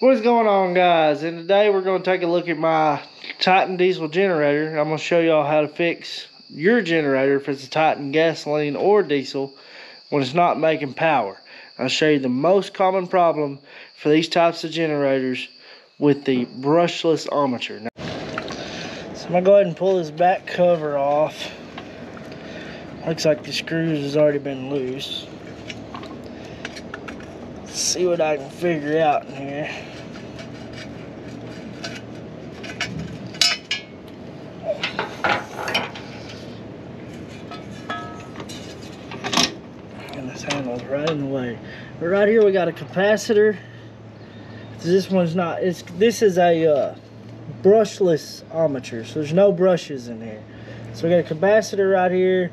What's going on, guys? And today we're going to take a look at my Titan diesel generator. I'm going to show y'all how to fix your generator if it's a Titan gasoline or diesel when it's not making power. I'll show you the most common problem for these types of generators with the brushless armature. So I'm going to go ahead and pull this back cover off. Looks like the screws has already been loose. Let's see what I can figure out in here. And this handle's right in the way. But right here we got a capacitor. This one's not, this is a brushless armature, so there's no brushes in here. So we got a capacitor right here.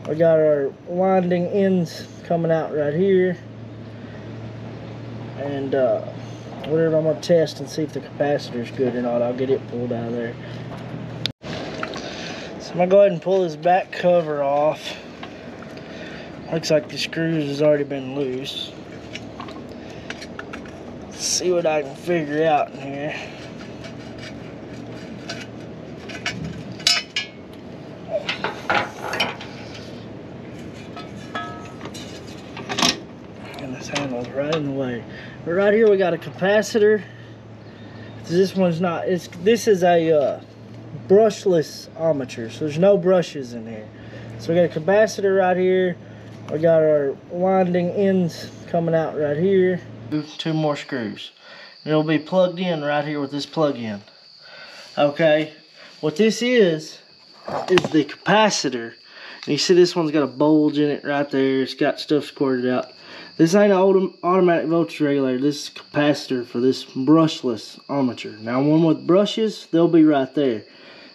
We got our winding ends coming out right here. And whatever, I'm going to test and see if the capacitor's good or not. I'll get it pulled out of there. So I'm going to go ahead and pull this back cover off. Looks like the screws has already been loose. Let's see what I can figure out in here. And this handle's right in the way. But right here we got a capacitor. This one's not, this is a brushless armature, so there's no brushes in here. So we got a capacitor right here. We got our winding ends coming out right here. Two more screws. And it'll be plugged in right here with this plug-in. Okay, what this is the capacitor. And you see this one's got a bulge in it right there. It's got stuff squirted out. This ain't an automatic voltage regulator. This is a capacitor for this brushless armature. Now one with brushes, they'll be right there.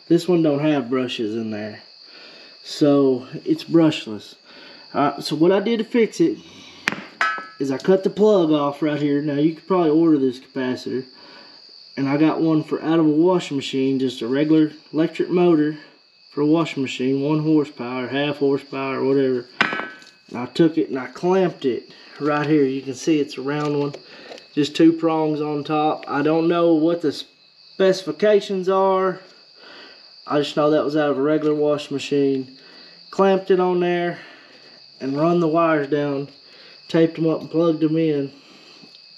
This one don't have brushes in there. So it's brushless. So what I did to fix it is I cut the plug off right here. Now you could probably order this capacitor. And I got one for out of a washing machine, just a regular electric motor for a washing machine, 1 horsepower, half horsepower, whatever. And I took it and I clamped it right here. You can see it's a round one, just 2 prongs on top. I don't know what the specifications are. I just know that was out of a regular washing machine. Clamped it on there and run the wires down, taped them up and plugged them in,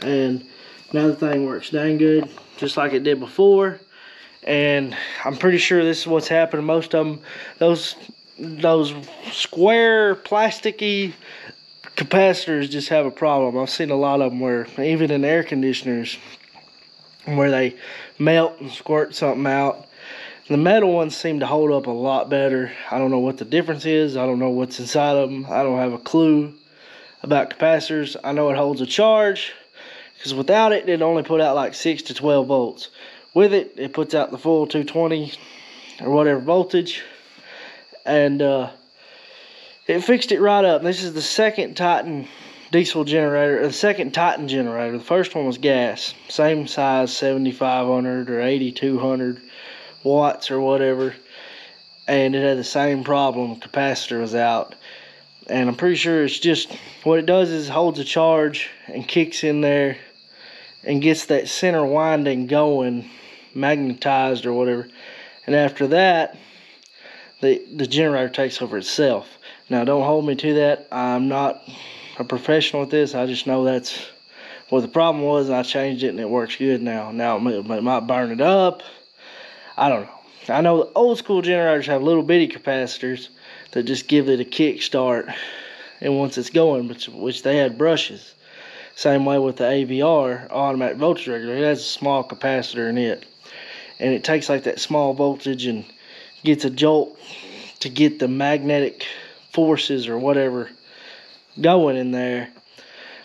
and now the thing works dang good, just like it did before. And I'm pretty sure this is what's happened to most of them. Those square plasticky capacitors just have a problem. I've seen a lot of them where, even in air conditioners, where they melt and squirt something out. The metal ones seem to hold up a lot better. I don't know what the difference is. I don't know what's inside of them. I don't have a clue about capacitors. I know it holds a charge, because without it, it only put out like 6 to 12 volts. With it, it puts out the full 220 or whatever voltage. And it fixed it right up. This is the second Titan diesel generator, the second Titan generator. The first one was gas, same size, 7,500 or 8,200 watts or whatever, and it had the same problem. Capacitor was out, and I'm pretty sure it's just what it does is holds a charge and kicks in there and gets that center winding going, magnetized or whatever, and after that the generator takes over itself. Now don't hold me to that. I'm not a professional at this. I just know that's what the problem was. I changed it and it works good now. Now it might burn it up. I don't know. I know the old school generators have little bitty capacitors that just give it a kick start, and once it's going, which they had brushes. Same way with the AVR, automatic voltage regulator. It has a small capacitor in it, and it takes like that small voltage and gets a jolt to get the magnetic forces or whatever going in there.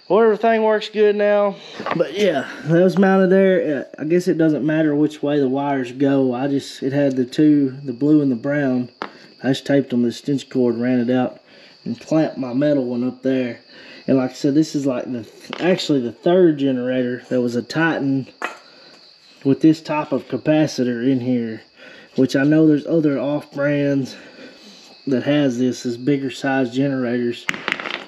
Well, everything works good now. But yeah, that was mounted there. I guess it doesn't matter which way the wires go. It had the blue and the brown. I just taped them with a extension cord, ran it out, and clamped my metal one up there. And like I said, this is like actually the third generator that was a Titan with this type of capacitor in here, which I know there's other off-brands that has this as bigger size generators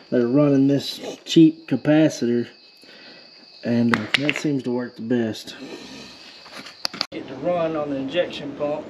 that are running this cheap capacitor. And that seems to work the best. Get to run on the injection pump.